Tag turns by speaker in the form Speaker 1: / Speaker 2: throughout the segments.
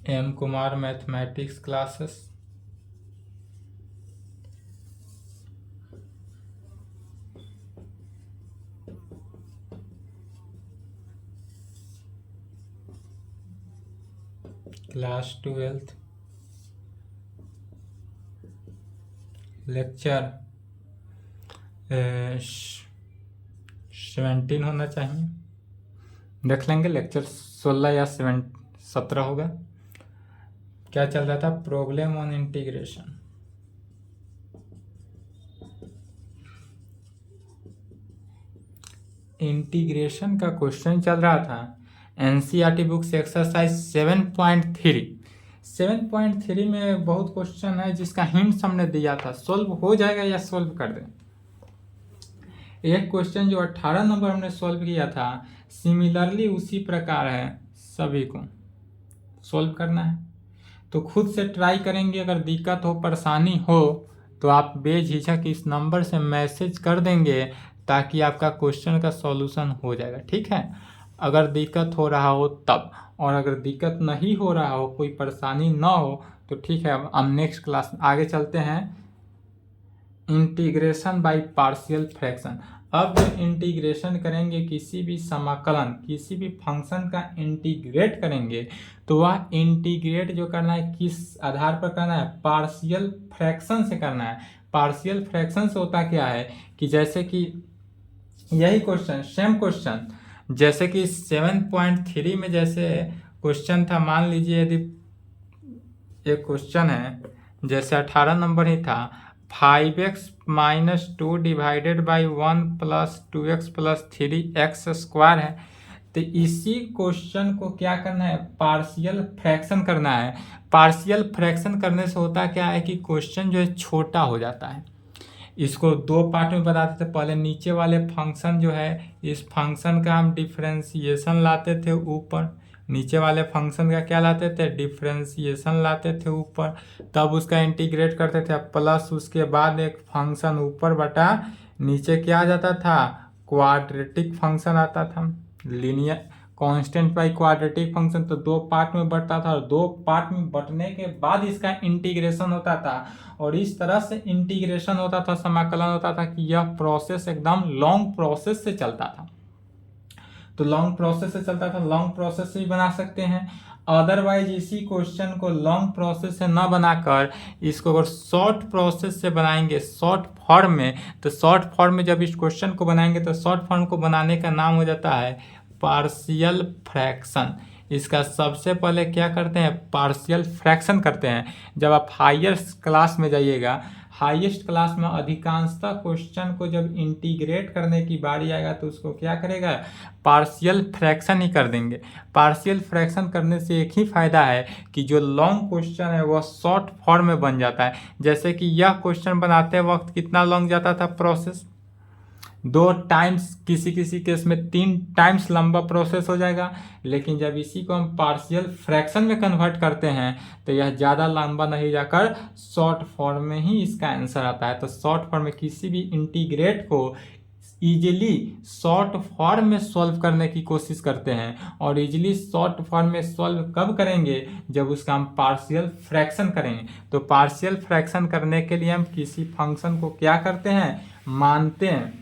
Speaker 1: M Kumar mathematics classes. Class 12th lecture 17 होना चाहिए। देख लेंगे लेक्चर 16 या 17 होगा। क्या चल रहा था? Problem on integration. इंटीग्रेशन का क्वेश्चन चल रहा था एनसीईआरटी बुक से एक्सरसाइज 7.3। 7.3 में बहुत क्वेश्चन है जिसका हिंट्स हमने दिया था। सॉल्व हो जाएगा या सॉल्व कर दें? एक क्वेश्चन जो 18 नंबर हमने सॉल्व किया था, सिमिलरली उसी प्रकार है, सभी को सॉल्व करना है। तो खुद से ट्राई करेंगे। अगर दिक्कत हो, परेशानी हो तो आप बेझिझक इस नंबर से मैसेज कर देंगे ताकि आपका क्वेश्चन का सॉल्यूशन हो जाएगा। ठीक है, अगर दिक्कत हो रहा हो तब, और अगर दिक्कत नहीं हो रहा हो, कोई परेशानी ना हो तो ठीक है। अब नेक्स्ट क्लास आगे चलते हैं। Integration by partial fraction. अब इंटीग्रेशन करेंगे, किसी भी समाकलन, किसी भी फंक्शन का इंटीग्रेट करेंगे तो वह इंटीग्रेट जो करना है किस आधार पर करना है? पार्शियल फ्रैक्शन से करना है। पार्शियल फ्रैक्शन से होता क्या है कि जैसे कि यही क्वेश्चन, सेम क्वेश्चन, जैसे कि 7.3 में जैसे क्वेश्चन था, मान लीजिए यदि एक क्वेश्चन है, जैसे 18 नंबर ही था, 5x minus 2 divided by 1 plus 2x plus 3x square है। तो इसी क्वेश्चन को क्या करना है? पार्शियल फ्रैक्शन करना है। पार्शियल फ्रैक्शन करने से होता क्या है कि क्वेश्चन जो है छोटा हो जाता है। इसको दो पार्ट में बताते थे। पहले नीचे वाले फंक्शन जो है, इस फंक्शन का हम डिफ्रेंसिएशन लाते थे ऊपर, नीचे वाले फंक्शन का क्या लाते थे? डिफ्रेंसिएशन लाते थे ऊपर, तब उसका इंटीग्रेट करते थे। प्लस उसके बाद एक फंक्शन ऊपर बटा नीचे क्या आ जाता था? क्वाड्रेटिक फंक्शन आता था, linear constant by quadratic function. तो दो पार्ट में बंटता था, और दो पार्ट में बंटने के बाद इसका इंटीग्रेशन होता था। और इस तरह से इंटीग्रेशन होता था, समाकलन होता था कि यह प्रोसेस एकदम लॉन्ग प्रोसेस से चलता था। तो लॉन्ग प्रोसेस से चलता था, लॉन्ग प्रोसेस से भी बना सकते हैं। अदरवाइज इसी क्वेश्चन को लॉन्ग प्रोसेस से ना बनाकर इसको अगर शॉर्ट प्रोसेस से बनाएंगे, शॉर्ट फॉर्म में, तो शॉर्ट फॉर्म में जब इस क्वेश्चन को बनाएंगे तो शॉर्ट फॉर्म को बनाने का नाम हो जाता है पार्शियल फ्रैक्शन। इसका सबसे पहले क्या करते हैं? पार्शियल फ्रैक्शन करते हैं। जब आप हायर क्लास में जाइएगा, हाईएस्ट क्लास में अधिकांशतः क्वेश्चन को जब इंटीग्रेट करने की बारी आएगा तो उसको क्या करेगा? पार्शियल फ्रैक्शन ही कर देंगे। पार्शियल फ्रैक्शन करने से एक ही फायदा है कि जो लॉन्ग क्वेश्चन है वह शॉर्ट फॉर्म में बन जाता है। जैसे कि यह क्वेश्चन बनाते वक्त कितना लॉन्ग जाता था प्रोसेस? 2 टाइम्स, किसी किसी केस में 3 टाइम्स लंबा प्रोसेस हो जाएगा। लेकिन जब इसी को हम पार्शियल फ्रैक्शन में कन्वर्ट करते हैं तो यह ज़्यादा लंबा नहीं जाकर शॉर्ट फॉर्म में ही इसका आंसर आता है। तो शॉर्ट फॉर्म में किसी भी इंटीग्रेट को इजीली शॉर्ट फॉर्म में सॉल्व करने की कोशिश करते हैं। और इजीली शॉर्ट फॉर्म में सॉल्व कब करेंगे? जब उसका हम पार्शियल फ्रैक्शन करेंगे। तो पार्शियल फ्रैक्शन करने के लिए हम किसी फंक्शन को क्या करते हैं? मानते हैं।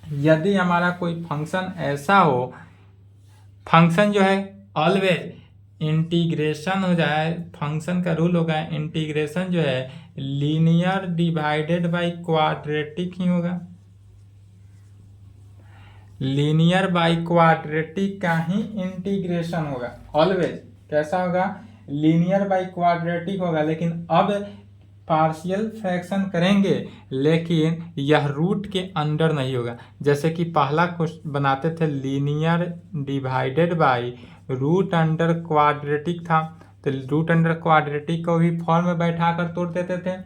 Speaker 1: यदि हमारा कोई फंक्शन ऐसा हो, फंक्शन जो है ऑलवेज इंटीग्रेशन हो जाए, फंक्शन का रूल होगा इंटीग्रेशन जो है लीनियर डिवाइडेड बाय क्वाड्रेटिक ही होगा। लीनियर बाय क्वाड्रेटिक का ही इंटीग्रेशन होगा ऑलवेज। कैसा होगा? लीनियर बाय क्वाड्रेटिक होगा। लेकिन अब पार्शियल फ्रैक्शन करेंगे लेकिन यह रूट के अंडर नहीं होगा। जैसे कि पहला क्वेश्चन बनाते थे linear divided by root under quadratic था, तो रूट अंडर क्वाड्रेटिक को भी फॉर्म में बैठा कर तोड़ देते थे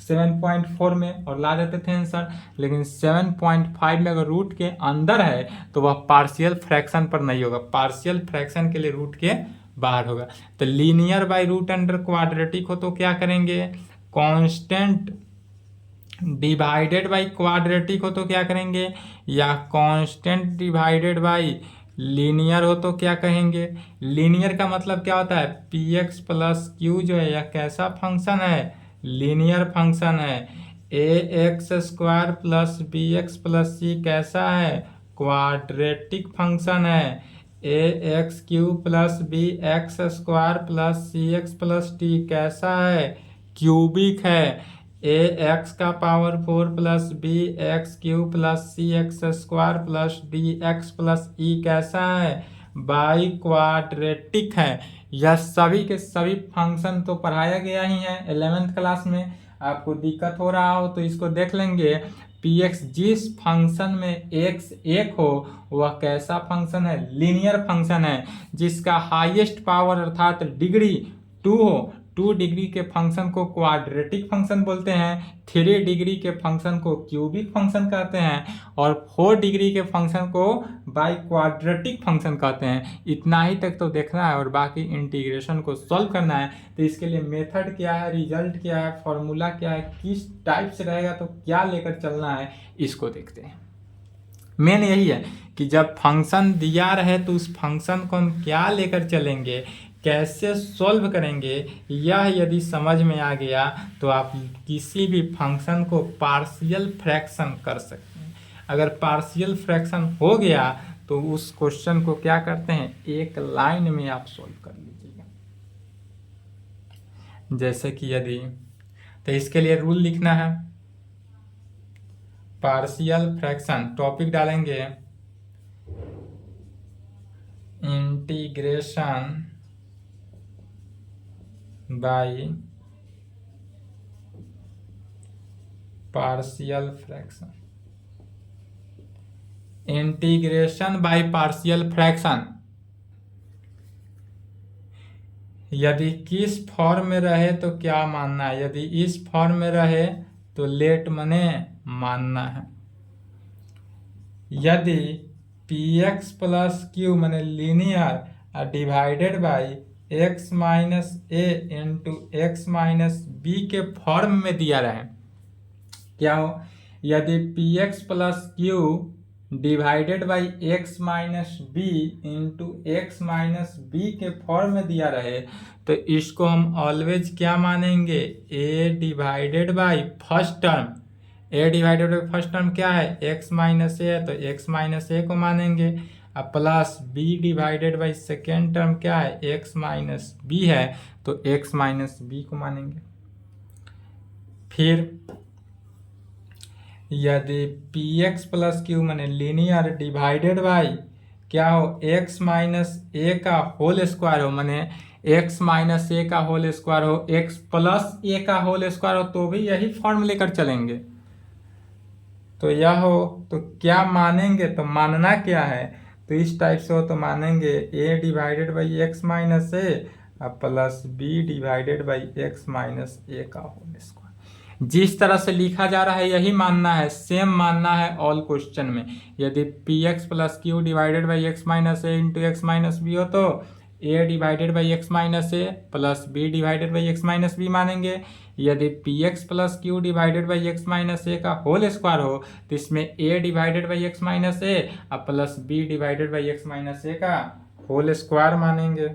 Speaker 1: 7.4 में और ला देते थे आंसर। लेकिन 7.5 में अगर रूट के अंदर है तो वह पार्शियल फ्रैक्शन पर नहीं होगा, पार्शियल फ्रैक्शन के लिए रूट के बाहर होगा। तो linear by root under quadratic हो तो क्या करेंगे? कांस्टेंट डिवाइडेड बाय क्वाड्रेटिक हो तो क्या करेंगे? या कांस्टेंट डिवाइडेड बाय लीनियर हो तो क्या कहेंगे, लीनियर का मतलब क्या होता है, पी एक्स प्लस क्यू जो है यह कैसा फंक्शन है, लीनियर फंक्शन है। A x square plus B x plus c कैसा है, क्वाड्रेटिक फंक्शन है। A x cube plus B x square plus c x plus t कैसा है, क्यूबिक है। ए एक्स का power 4 plus B x cube plus c x square plus d x plus e कैसा है, by quadratic है। यह सभी के सभी फंक्शन तो पढ़ाया गया ही है 11th क्लास में। आपको दिक्कत हो रहा हो तो इसको देख लेंगे। पी एक्स जिस फंक्शन में एक्स एक हो वह कैसा फंक्शन है, लीनियर फंक्शन है। जिसका हाईएस्ट पावर अर्थात डिग्री 2 हो, 2 डिग्री के फंक्शन को क्वाड्रेटिक फंक्शन बोलते हैं, 3 डिग्री के फंक्शन को क्यूबिक फंक्शन कहते हैं और 4 डिग्री के फंक्शन को बाई क्वाड्रेटिक फंक्शन कहते हैं। इतना ही तक तो देखना है और बाकी इंटीग्रेशन को सॉल्व करना है। तो इसके लिए मेथड क्या है, रिजल्ट क्या है, फॉर्मूला क्या है, किस टाइप से रहेगा तो क्या लेकर चलना है, इसको देखते हैं। मेन यही है कि जब फंक्शन दिया रहे तो उस फंक्शन को हम क्या लेकर चलेंगे, कैसे सॉल्व करेंगे, यह यदि समझ में आ गया तो आप किसी भी फंक्शन को पार्शियल फ्रैक्शन कर सकते हैं। अगर पार्शियल फ्रैक्शन हो गया तो उस क्वेश्चन को क्या करते हैं, एक लाइन में आप सॉल्व कर लीजिएगा। जैसे कि यदि, तो इसके लिए रूल लिखना है, पार्शियल फ्रैक्शन टॉपिक डालेंगे integration by partial fraction, integration by partial fraction यदि किस फॉर्म में रहे तो क्या मानना है, यदि इस फॉर्म में रहे तो लेट मने मानना है। यदि पी एक्स प्लस क्यू मने linear divided by x minus A into x minus b के फॉर्म में दिया रहे, क्या हो, यदि p x plus Q divided by x minus b into x minus b के फॉर्म में दिया रहे तो इसको हम ऑलवेज क्या मानेंगे, a divided by first term. A divided by first term क्या है, एक्स माइनस ए है तो एक्स माइनस ए को मानेंगे। अब plus B divided by second term क्या है, एक्स माइनस बी है तो एक्स माइनस बी को मानेंगे। फिर यदि पी एक्स प्लस क्यू माने लीनियर डिवाइडेड बाई क्या हो, एक्स माइनस ए का होल स्क्वायर हो, माने एक्स माइनस ए का होल स्क्वायर हो, एक्स प्लस ए का होल स्क्वायर हो तो भी यही फॉर्म लेकर चलेंगे। तो यह हो तो क्या मानेंगे, तो मानना क्या है, तो इस टाइप से हो तो मानेंगे a divided by x minus a plus B divided by x minus a का होल स्क्वायर। जिस तरह से लिखा जा रहा है यही मानना है, सेम मानना है ऑल क्वेश्चन में। यदि p x plus Q divided by x minus A into x minus b हो तो a divided by x minus a plus B divided by x minus b मानेंगे। यदि p x plus Q divided by x minus a का whole square हो तो इसमें a divided by x minus a plus B divided by x minus a का whole square मानेंगे।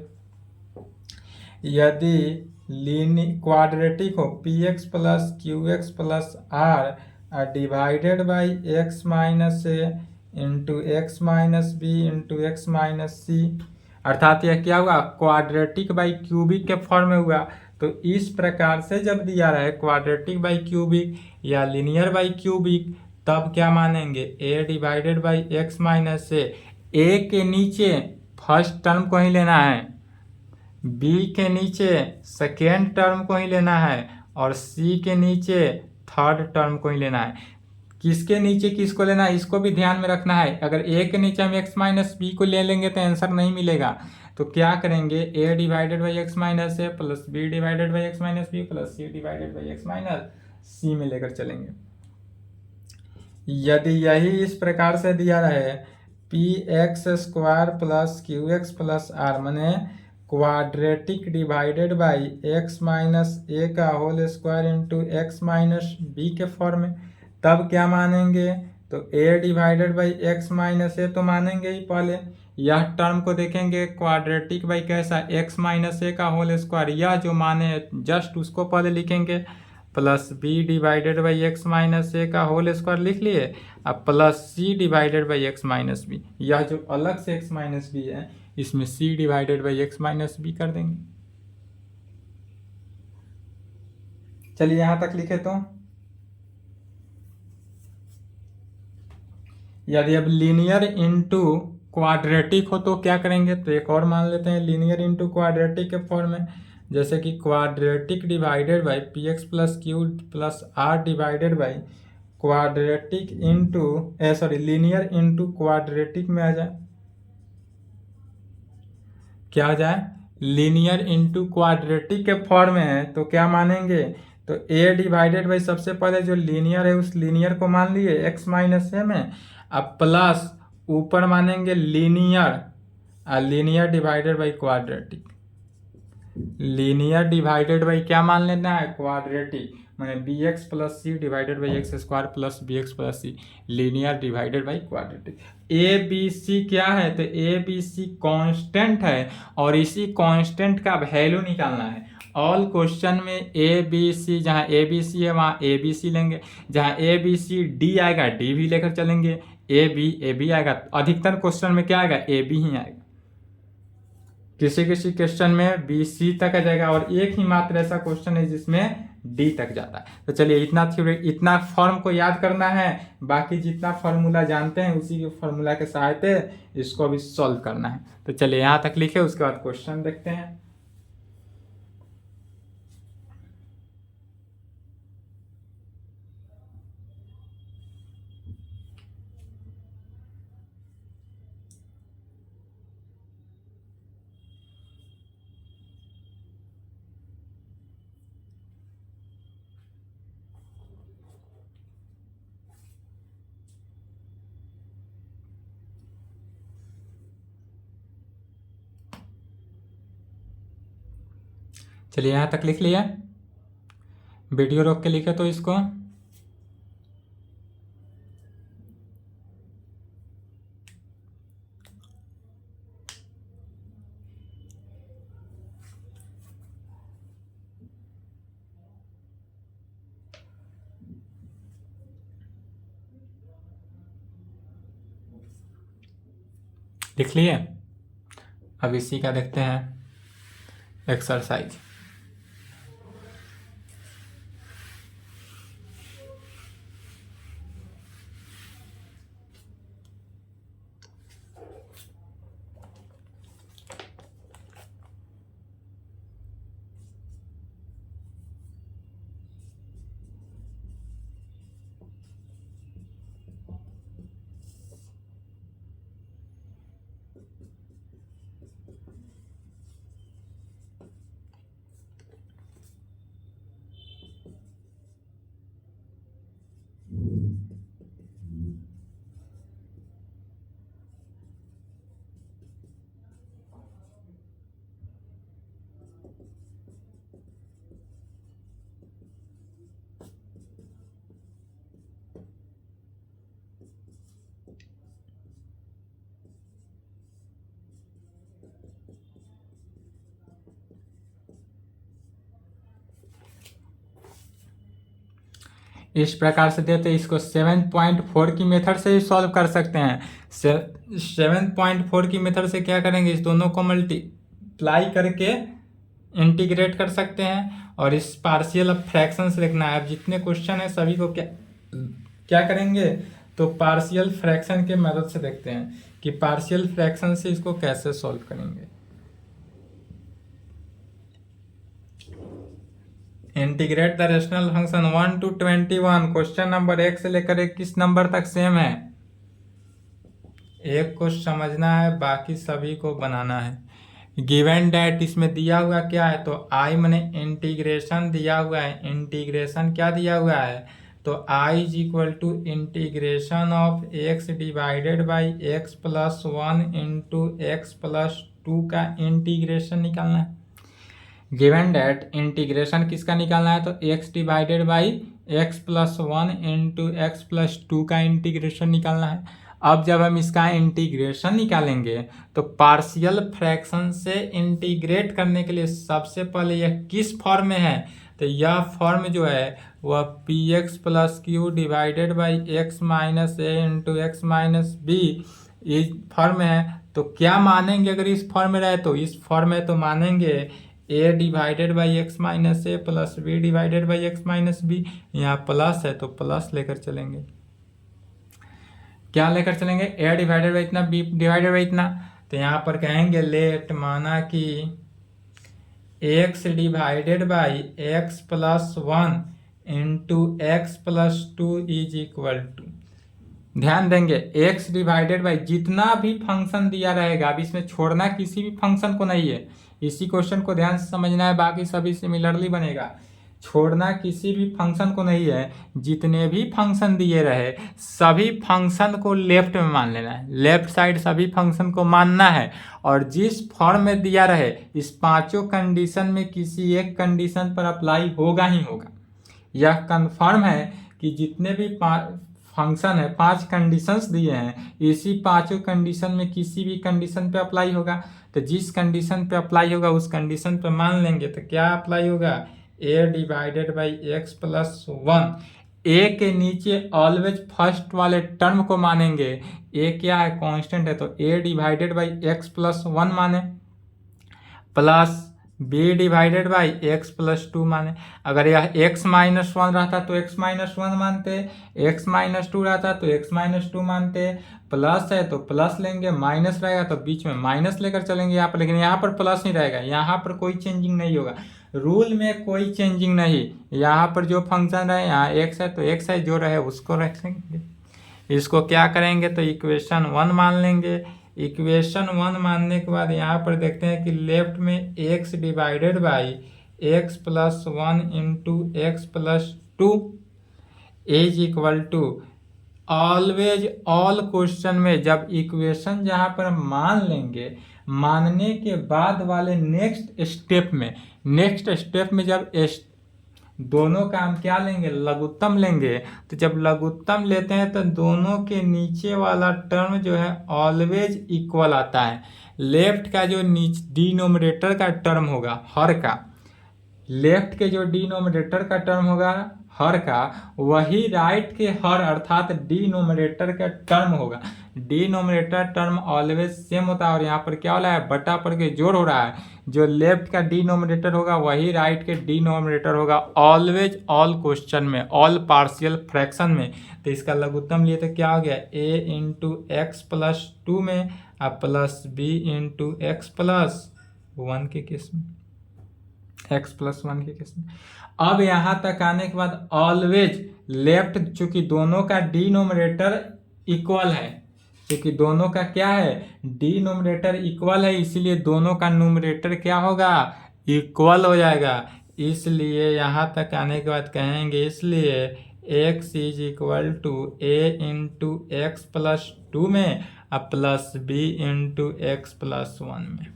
Speaker 1: यदि quadratic हो, P x plus q x plus are divided by x minus A into x minus b into x minus c, अर्थात यह क्या हुआ, quadratic by cubic के form में हुआ। तो इस प्रकार से जब दिया रहे क्वाड्रेटिक बाई क्यूबिक या लिनियर बाई क्यूबिक तब क्या मानेंगे, a divided by x minus a के नीचे फर्स्ट टर्म को ही लेना है, बी के नीचे सेकेंड टर्म को ही लेना है और सी के नीचे थर्ड टर्म को ही लेना है। किसके नीचे किसको लेना है इसको भी ध्यान में रखना है। अगर ए के नीचे हम एक्स माइनस बी को ले लेंगे तो आंसर नहीं मिलेगा। तो क्या करेंगे, a divided by x minus a plus B divided by x minus b plus C divided by x minus c में लेकर चलेंगे। यदि यही इस प्रकार से दिया रहे p x square plus q x plus r माने quadratic divided by x minus a का whole square into x minus b के फॉर्म में, तब क्या मानेंगे, तो a divided by x minus a तो मानेंगे ही पहले। यह टर्म को देखेंगे क्वाड्रेटिक बाई कैसा, एक्स माइनस ए का होल स्क्वायर, यह जो माने जस्ट उसको पहले लिखेंगे, plus B divided by x minus a का होल स्क्वायर लिख लिए, अब plus C divided by x minus b, यह जो अलग से एक्स माइनस बी है इसमें c divided by x minus b कर देंगे। चलिए यहां तक लिखे तो यदि अब लीनियर इंटू क्वाड्रेटिक हो तो क्या करेंगे, तो एक और मान लेते हैं लीनियर इंटू क्वाड्रेटिक के फॉर्म में, जैसे कि quadratic divided by P x plus Q plus are divided by quadratic into linear into quadratic में आ जाए, क्या आ जाए, लीनियर इंटू क्वाड्रेटिक के फॉर्म में है तो क्या मानेंगे, तो ए डिवाइडेड बाई सबसे पहले जो लीनियर है उस लीनियर को मान लिए एक्स माइनस ए में, अब प्लस ऊपर मानेंगे linear, linear divided by quadratic, linear divided by क्या मान लेना है, क्वाड्रेटिक, माने B x plus C divided by X square plus B x plus C, linear divided by quadratic. A B C क्या है, तो ए बी सी कॉन्स्टेंट है और इसी कॉन्स्टेंट का वैल्यू निकालना है। ऑल क्वेश्चन में ए बी सी, जहाँ ए बी सी है वहाँ ए बी सी लेंगे, जहाँ ए बी सी डी आएगा डी भी लेकर चलेंगे, ए बी आएगा, अधिकतर क्वेश्चन में क्या आएगा, ए बी ही आएगा, किसी किसी क्वेश्चन में बी सी तक आ जाएगा और एक ही मात्र ऐसा क्वेश्चन है जिसमें डी तक जाता है। तो चलिए इतना थ्योरी, इतना फॉर्म को याद करना है, बाकी जितना फॉर्मूला जानते हैं उसी के फॉर्मूला के सहायता इसको भी सॉल्व करना है। तो चलिए यहाँ तक लिखे, उसके बाद क्वेश्चन देखते हैं। चलिए यहाँ तक लिख लिया, वीडियो रोक के लिखे तो इसको, लिख लिए। अब इसी का देखते हैं एक्सरसाइज। इस प्रकार से देते इसको 7.4 की मेथड से ही सॉल्व कर सकते हैं। 7.4 की मेथड से क्या करेंगे, इस दोनों को मल्टीप्लाई करके इंटीग्रेट कर सकते हैं और इस पार्शियल फ्रैक्शन से लिखना है। अब जितने क्वेश्चन है सभी को क्या करेंगे, तो पार्शियल फ्रैक्शन के मदद से देखते हैं कि पार्शियल फ्रैक्शन से इसको कैसे सॉल्व करेंगे। Integrate the rational function 1 to 21, question number 1 से लेकर 21 नंबर तक सेम है। एक को समझना है, बाकी सभी को बनाना है। गिवन डैट इसमें दिया हुआ क्या है, तो आई मैंने इंटीग्रेशन दिया हुआ है। इंटीग्रेशन क्या दिया हुआ है, तो I is equal to integration of x divided by x plus 1 into x plus 2 का इंटीग्रेशन निकालना है। गिवन डैट इंटीग्रेशन किसका निकालना है, तो x divided by x plus 1 into x plus 2 का इंटीग्रेशन निकालना है। अब जब हम इसका इंटीग्रेशन निकालेंगे तो पार्शियल फ्रैक्शन से इंटीग्रेट करने के लिए सबसे पहले यह किस फॉर्म में है, तो यह फॉर्म जो है वह P x plus Q divided by x minus A into x minus B इस फॉर्म में है। तो क्या मानेंगे अगर इस फॉर्म में रहे, तो इस फॉर्म में तो मानेंगे a divided by x minus a plus B divided by x minus b. यहाँ प्लस है तो प्लस लेकर चलेंगे, क्या लेकर चलेंगे, ए डिवाइडेड बाई इतना बी डिवाइडेड बाई इतना। तो यहाँ पर कहेंगे लेट माना कि x divided by x plus one into x plus two is equal to, ध्यान देंगे x डिवाइडेड बाई जितना भी फंक्शन दिया रहेगा, अब इसमें छोड़ना किसी भी फंक्शन को नहीं है, इसी क्वेश्चन को ध्यान से समझना है, बाकी सभी सिमिलरली बनेगा। छोड़ना किसी भी फंक्शन को नहीं है, जितने भी फंक्शन दिए रहे सभी फंक्शन को लेफ्ट में मान लेना है, लेफ्ट साइड सभी फंक्शन को मानना है, और जिस फॉर्म में दिया रहे इस पांचों कंडीशन में किसी एक कंडीशन पर अप्लाई होगा ही होगा। यह कन्फर्म है कि जितने भी फंक्शन है 5 कंडीशंस दिए हैं, इसी पांचों कंडीशन में किसी भी कंडीशन पे अप्लाई होगा। तो जिस कंडीशन पे अप्लाई होगा उस कंडीशन पे मान लेंगे। तो क्या अप्लाई होगा, a divided by x plus one, a के नीचे ऑलवेज फर्स्ट वाले टर्म को मानेंगे, ए क्या है कांस्टेंट है, तो a divided by x plus one माने, plus B divided by x plus two माने। अगर यह एक्स माइनस वन रहता तो एक्स माइनस वन मानते, एक्स माइनस टू रहता तो एक्स माइनस टू मानते, प्लस है तो प्लस लेंगे, माइनस रहेगा तो बीच में माइनस लेकर चलेंगे यहाँ पर, लेकिन यहाँ पर प्लस नहीं रहेगा, यहाँ पर कोई चेंजिंग नहीं होगा, रूल में कोई चेंजिंग नहीं। यहाँ पर जो फंक्शन रहे यहाँ एक्स है तो एक्स है, जो रहे उसको रखेंगे। इसको क्या करेंगे तो इक्वेशन 1 मान लेंगे। इक्वेशन 1 मानने के बाद यहाँ पर देखते हैं कि लेफ्ट में x divided by x plus one into x plus two is equal to, always all question में जब इक्वेशन जहाँ पर मान लेंगे, मानने के बाद वाले नेक्स्ट स्टेप में जब दोनों का हम क्या लेंगे, लघुत्तम लेंगे। तो जब लघुत्तम लेते हैं तो दोनों के नीचे वाला टर्म जो है ऑलवेज इक्वल आता है। लेफ्ट का जो डिनोमिनेटर का टर्म होगा हर का, लेफ्ट के जो डिनोमिनेटर का टर्म होगा हर का, वही राइट के हर अर्थात डिनोमिनेटर का टर्म होगा। डिनोमिनेटर टर्म ऑलवेज सेम होता है, और यहाँ पर क्या हो रहा है, बटा पर के जोड़ हो रहा है। जो लेफ्ट का डिनोमिनेटर होगा वही राइट के डिनोमिनेटर होगा, ऑलवेज ऑल क्वेश्चन में, ऑल पार्शियल फ्रैक्शन में। तो इसका लघुत्तम लिए तो क्या हो गया, a into x plus two में और plus b into x plus one के केस में, एक्स प्लस वन के केस में। अब यहाँ तक आने के बाद ऑलवेज लेफ्ट, चूंकि दोनों का डिनोमिनेटर इक्वल है, क्योंकि दोनों का क्या है, डिनोमिनेटर इक्वल है, इसीलिए दोनों का न्यूमरेटर क्या होगा, इक्वल हो जाएगा। इसलिए यहाँ तक आने के बाद कहेंगे, इसलिए x is equal to a into x plus two में और plus b into x plus one में,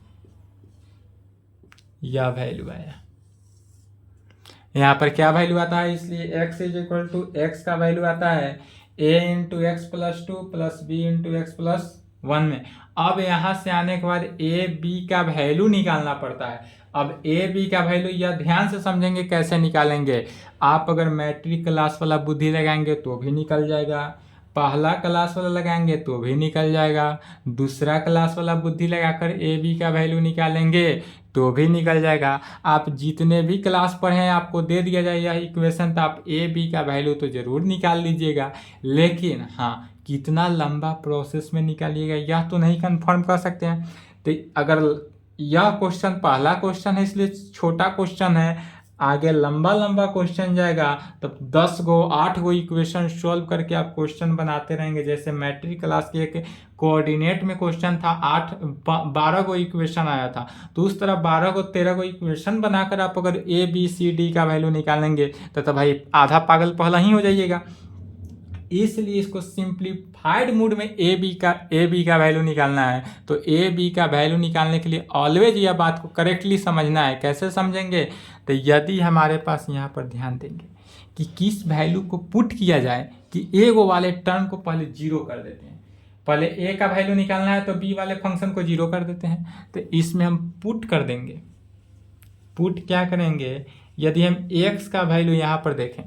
Speaker 1: यह वैल्यू आया। यहाँ पर क्या वैल्यू आता है, इसलिए x is equal to X का वैल्यू आता है a into x plus two plus B into x plus one में। अब यहाँ से आने के बाद a b का वैल्यू निकालना पड़ता है। अब a b का वैल्यू यह ध्यान से समझेंगे कैसे निकालेंगे। आप अगर मैट्रिक क्लास वाला बुद्धि लगाएंगे तो भी निकल जाएगा, पहला क्लास वाला लगाएंगे तो भी निकल जाएगा, दूसरा क्लास वाला बुद्धि लगाकर ए बी का वैल्यू निकालेंगे तो भी निकल जाएगा। आप जितने भी क्लास पढ़े हैं आपको दे दिया जाएगा इक्वेशन, तो आप ए बी का वैल्यू तो ज़रूर निकाल लीजिएगा, लेकिन हाँ कितना लंबा प्रोसेस में निकालिएगा यह तो नहीं कंफर्म कर सकते हैं। तो अगर यह क्वेश्चन पहला क्वेश्चन है इसलिए छोटा क्वेश्चन है, आगे लंबा लंबा क्वेश्चन जाएगा तब 10 गो 8 गो इक्वेशन सॉल्व करके आप क्वेश्चन बनाते रहेंगे। जैसे मैट्रिक क्लास के एक कोऑर्डिनेट में क्वेश्चन था 12 गो इक्वेशन आया था, तो उस तरह 12 गो 13 गो इक्वेशन बनाकर आप अगर ए बी सी डी का वैल्यू निकालेंगे तो भाई आधा पागल पहला ही हो जाइएगा। इसलिए इसको सिंप्लीफाइड मूड में ए बी का वैल्यू निकालना है। तो ए बी का वैल्यू निकालने के लिए ऑलवेज यह बात को करेक्टली समझना है। कैसे समझेंगे, तो यदि हमारे पास यहाँ पर ध्यान देंगे कि किस वैल्यू को पुट किया जाए कि ए गो वाले टर्म को पहले जीरो कर देते हैं, पहले ए का वैल्यू निकालना है तो बी वाले फंक्शन को 0 कर देते हैं। तो इसमें हम पुट कर देंगे। पुट क्या करेंगे, यदि हम x का वैल्यू यहाँ पर देखें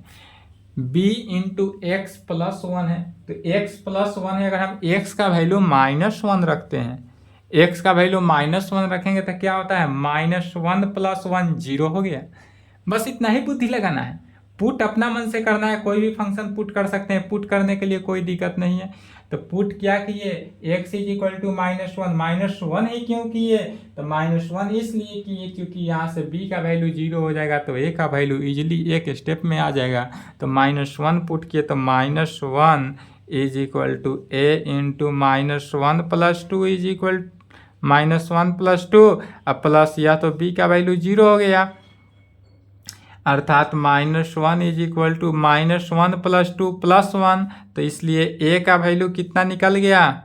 Speaker 1: b into x plus one है, तो x प्लस वन है, अगर हम x का वैल्यू -1 रखते हैं, x का वैल्यू -1 रखेंगे तो क्या होता है, -1 + 1 0 हो गया। बस इतना ही बुद्धि लगाना है। पुट अपना मन से करना है, कोई भी फंक्शन पुट कर सकते हैं, पुट करने के लिए कोई दिक्कत नहीं है। तो पुट क्या किए, x = -1 ही क्यों किए, तो -1 इसलिए किए क्योंकि यहाँ से b का वैल्यू 0 हो जाएगा तो a का वैल्यू इजीली एक स्टेप में आ जाएगा। तो -1 पुट किए तो -1 = a × -1 + 2 -1 + 2, अब प्लस या तो b का वैल्यू 0 हो गया, अर्थात -1 = -1 + 2 + 1, तो इसलिए a का वैल्यू कितना निकल गया,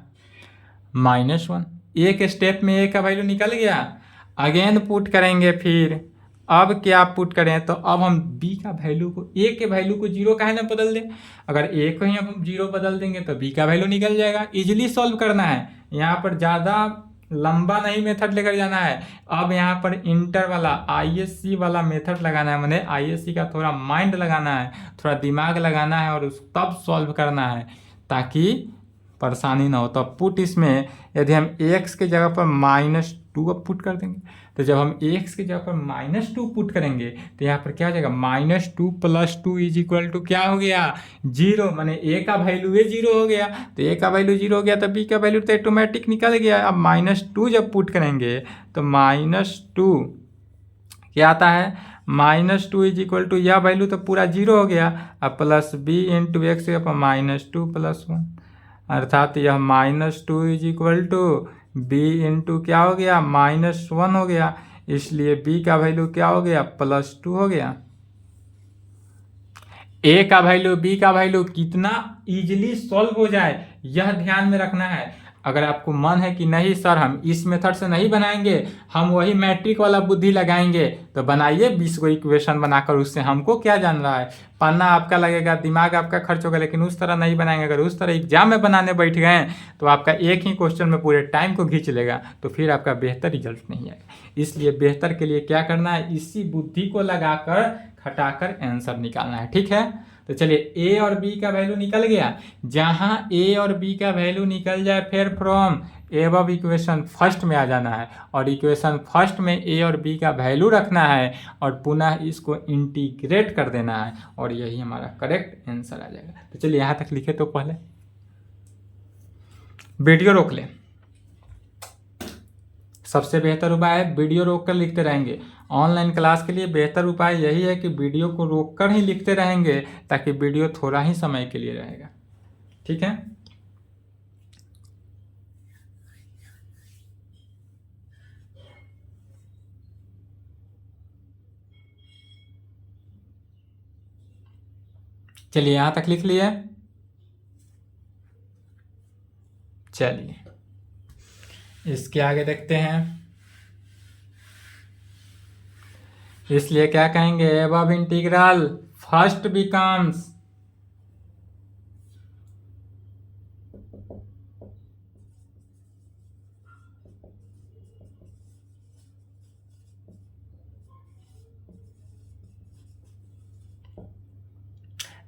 Speaker 1: -1। एक स्टेप में a का वैल्यू निकल गया। अगेन पुट करेंगे, फिर अब क्या पुट करें, तो अब हम b का वैल्यू को, a के वैल्यू को 0 काहे ना बदल दें। अगर a को ही हम 0 बदल देंगे तो b का वैल्यू निकल जाएगा। इजीली सॉल्व करना है, यहाँ पर ज़्यादा लंबा नहीं मेथड लेकर जाना है। अब यहाँ पर इंटर वाला आईएससी वाला मेथड लगाना है, मैंने आईएससी का थोड़ा माइंड लगाना है, थोड़ा दिमाग लगाना है और उस तब सॉल्व करना है ताकि परेशानी ना हो। तो पुट इसमें यदि हम x के जगह पर -2 अब पुट कर देंगे, तो जब हम x की जगह पर -2 पुट करेंगे तो यहाँ पर क्या हो जाएगा, -2 + 2 क्या हो गया, 0, माने a का वैल्यू 0 हो गया। तो a का वैल्यू 0 हो गया तो b का वैल्यू तो ऑटोमेटिक निकल गया। अब -2 जब पुट करेंगे तो -2 क्या आता है, -2 यह वैल्यू तो पूरा 0 हो गया। अब प्लस b इंटू एक्स के ऊपर -2 + 1, अर्थात यह -2 = b इंटू क्या हो गया, -1 हो गया। इसलिए b का वैल्यू क्या हो गया, +2 हो गया। a का वैल्यू b का वैल्यू कितना इजीली सॉल्व हो जाए यह ध्यान में रखना है। अगर आपको मन है कि नहीं सर हम इस मेथड से नहीं बनाएंगे, हम वही मैट्रिक वाला बुद्धि लगाएंगे, तो बनाइए 20 को इक्वेशन बनाकर, उससे हमको क्या जान रहा है। पन्ना आपका लगेगा, दिमाग आपका खर्च होगा, लेकिन उस तरह नहीं बनाएंगे। अगर उस तरह एग्जाम में बनाने बैठ गए तो आपका एक ही क्वेश्चन में पूरे टाइम को खींच लेगा, तो फिर आपका बेहतर रिजल्ट नहीं आएगा। इसलिए बेहतर के लिए क्या करना है, इसी बुद्धि को लगाकर खटाकर आंसर निकालना है। ठीक है, तो चलिए a और b का वैल्यू निकल गया। जहां a और b का वैल्यू निकल जाए फिर फ्रॉम एबव इक्वेशन फर्स्ट में आ जाना है और इक्वेशन फर्स्ट में a और b का वैल्यू रखना है और पुनः इसको इंटीग्रेट कर देना है और यही हमारा करेक्ट आंसर आ जाएगा। तो चलिए यहाँ तक लिखे, तो पहले वीडियो रोक लें। सबसे बेहतर उपाय है वीडियो रोककर लिखते रहेंगे। ऑनलाइन क्लास के लिए बेहतर उपाय यही है कि वीडियो को रोककर ही लिखते रहेंगे ताकि वीडियो थोड़ा ही समय के लिए रहेगा। ठीक है, चलिए यहां तक लिख लिए। चलिए इसके आगे देखते हैं। इसलिए क्या कहेंगे, above integral first becomes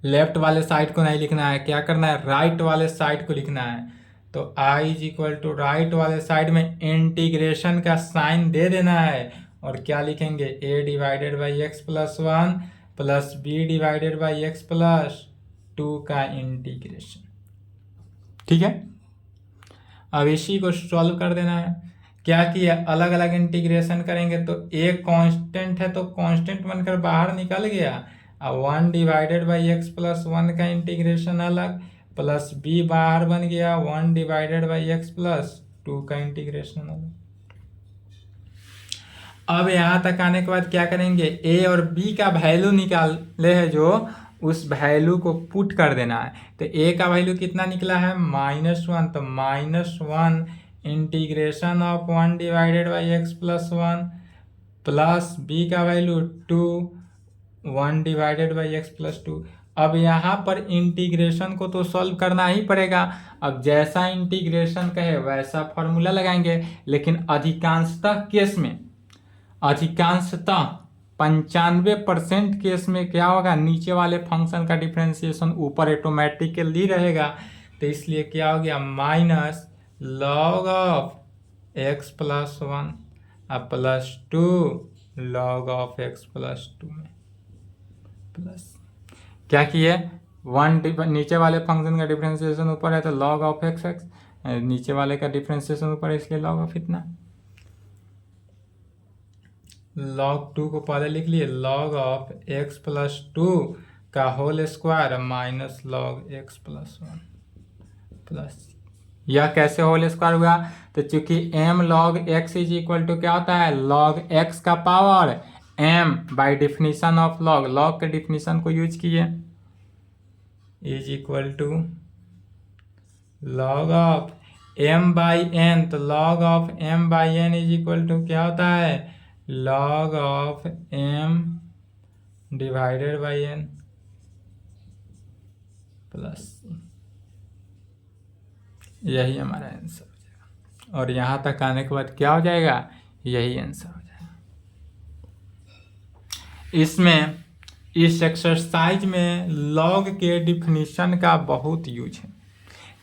Speaker 1: left वाले साइड को नहीं लिखना है, क्या करना है, राइट वाले साइड को लिखना है। तो i = राइट वाले साइड में इंटीग्रेशन का साइन दे देना है और क्या लिखेंगे, a/x + 1 + b/x + 2 का इंटीग्रेशन। ठीक है, अब इसी को सॉल्व कर देना है। क्या किया, अलग अलग इंटीग्रेशन करेंगे तो a कांस्टेंट है तो कांस्टेंट बनकर बाहर निकल गया। अब 1/x + 1 का इंटीग्रेशन अलग, प्लस b बाहर बन गया, 1/x + 2 का इंटीग्रेशन अलग। अब यहाँ तक आने के बाद क्या करेंगे, a और b का वैल्यू निकाले है जो, उस वैल्यू को पुट कर देना है। तो a का वैल्यू कितना निकला है, -1, तो -1 integration of 1/x + 1 plus b का वैल्यू 2, 1/x + 2। अब यहाँ पर इंटीग्रेशन को तो सॉल्व करना ही पड़ेगा। अब जैसा इंटीग्रेशन कहे वैसा फॉर्मूला लगाएंगे, लेकिन अधिकांशतः केस में, अधिकांशतः 95% केस में क्या होगा, नीचे वाले फंक्शन का डिफरेंशिएशन ऊपर ऑटोमेटिकली रहेगा। तो इसलिए क्या हो गया, minus log of x plus 1 plus 2 log of x plus 2 में प्लस क्या किए, नीचे वाले फंक्शन का डिफरेंशिएशन ऊपर है तो लॉग ऑफ एक्स एक्स, नीचे वाले का डिफरेंशिएशन ऊपर है इसलिए लॉग ऑफ इतना, लॉग 2 को पहले लिख लिए, लॉग ऑफ एक्स प्लस 2 का whole square minus log X plus 1 plus, यह कैसे होल स्क्वायर हुआ, तो चूंकि m log x is equal to क्या होता है, log x का power m by definition of log, log के डिफिनीशन को यूज किए, is equal to log of m by n, तो log of m by n is equal to क्या होता है, log of m divided by n plus, यही हमारा answer हो जाएगा। और यहाँ तक आने के बाद क्या हो जाएगा, यही आंसर हो जाएगा। इसमें इस एक्सरसाइज में लॉग के डिफिनीशन का बहुत यूज है,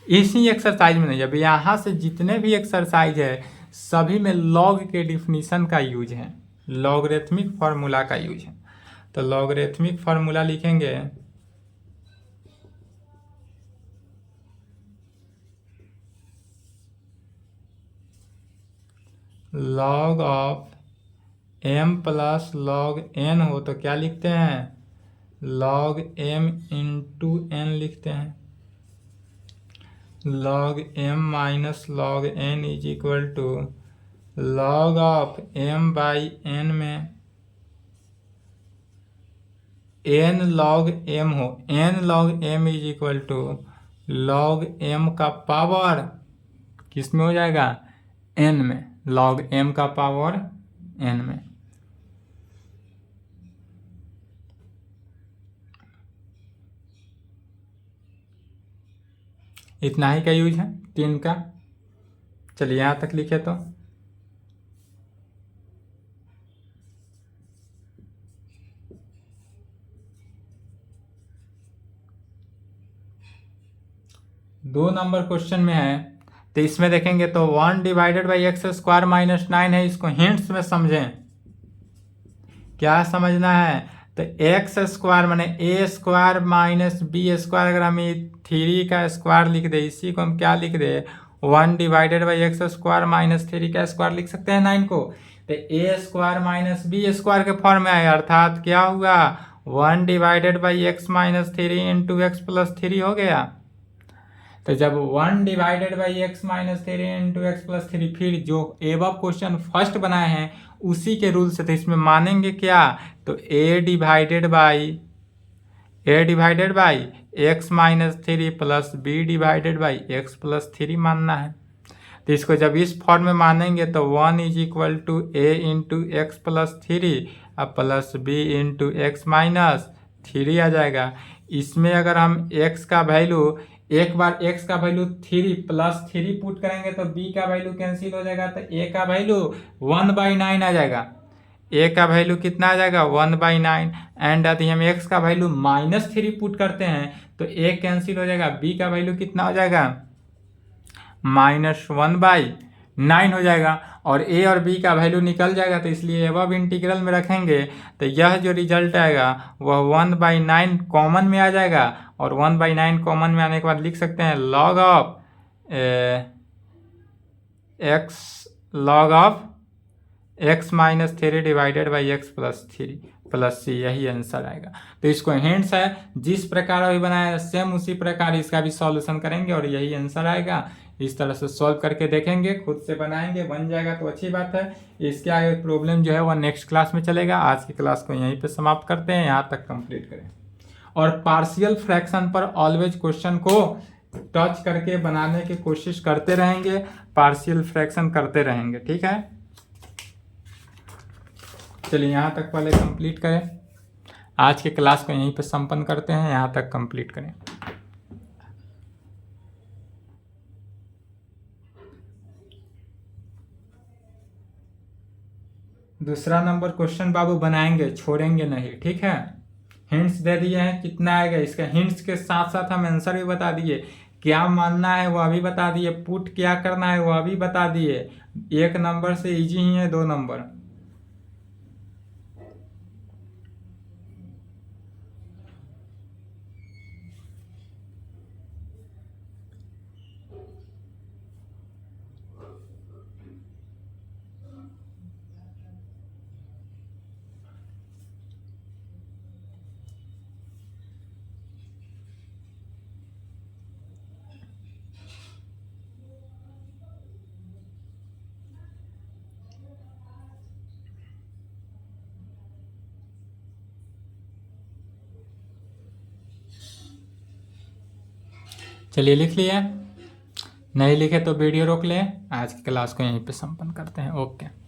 Speaker 1: इसी एक्सरसाइज में नहीं, अब यहाँ से जितने भी एक्सरसाइज है सभी में लॉग के डिफिनीशन का यूज है, लॉगरिथमिक फार्मूला का यूज है। तो लॉगरिथमिक फार्मूला लिखेंगे, log of m plus log n हो तो क्या लिखते हैं, लॉग m इंटू n लिखते हैं, log m minus log n is equal to log of m by n में n लॉग m हो, n log m is equal to log m का पावर किस में हो जाएगा, n में, लॉग m का पावर n में। इतना ही का यूज है 3 का। चलिए यहाँ तक लिखे तो दो नंबर क्वेश्चन में है, तो इसमें देखेंगे तो 1 divided by X square minus 9 है, इसको हिंट्स में समझें। क्या समझना है, तो एक्स स्क्वायर माने ए स्क्वायर माइनस बी स्क्वायर, अगर हम 3 का स्क्वायर लिख दे, इसी को हम क्या लिख दे, 1 divided by X square minus 3 का स्क्वायर लिख सकते हैं 9 को। तो ए स्क्वायर माइनस बी स्क्वायर के फॉर्म में आया, अर्थात क्या हुआ, 1 divided by x minus 3 into x plus 3 हो गया। तो जब 1 divided by x minus 3 into x plus 3, फिर जो एबव क्वेश्चन फर्स्ट बनाए हैं उसी के रूल से, तो इसमें मानेंगे क्या, तो a divided by x minus 3 plus B divided by x plus 3 मानना है। तो इसको जब इस फॉर्म में मानेंगे तो 1 is equal to a into x plus 3 plus B into x minus 3 आ जाएगा। इसमें अगर हम x का वैल्यू, एक बार x का वैल्यू 3 प्लस 3 पुट करेंगे तो b का वैल्यू कैंसिल हो जाएगा, तो a का वैल्यू 1/9 आ जाएगा। a का वैल्यू कितना आ जाएगा, 1/9, एंड यदि हम x का वैल्यू -3 पुट करते हैं तो a कैंसिल हो जाएगा, b का वैल्यू कितना हो जाएगा, -1/9 हो जाएगा, और a और b का वैल्यू निकल जाएगा। तो इसलिए अब इंटीग्रल में रखेंगे तो यह जो रिजल्ट आएगा वह 1/9 कॉमन में आ जाएगा, और 1/9 कॉमन में आने के बाद लिख सकते हैं log of x minus 3 divided by x plus c, यही आंसर आएगा। तो इसको हिंट्स है, जिस प्रकार अभी बनाया सेम उसी प्रकार इसका भी सॉल्यूशन करेंगे और यही आंसर आएगा। इस तरह से सॉल्व करके देखेंगे, खुद से बनाएंगे, बन जाएगा तो अच्छी बात है। इसके आगे प्रॉब्लम जो है वह नेक्स्ट क्लास में चलेगा। आज की क्लास को यहीं पे समाप्त करते हैं, यहाँ तक कंप्लीट करें। और पार्शियल फ्रैक्शन पर ऑलवेज क्वेश्चन को टच करके बनाने की कोशिश करते रहेंगे, पार्शियल फ्रैक्शन करते रहेंगे, ठीक है। चलिए यहाँ तक पहले कंप्लीट करें। आज के क्लास को यहीं पे संपन्न करते हैं, यहाँ तक कंप्लीट करें। दूसरा नंबर क्वेश्चन बाबू बनाएंगे, छोड़ेंगे नहीं, ठीक है। हिंट्स दे दिए हैं, कितना आएगा इसका, हिंट्स के साथ साथ हम आंसर भी बता दिए, क्या मानना है वह भी बता दिए, पुट क्या करना है वह भी बता दिए। 1 नंबर से इजी ही है 2 नंबर। चलिए लिख लिया, नहीं लिखे तो वीडियो रोक लें। आज की क्लास को यहीं पे संपन्न करते हैं। ओके।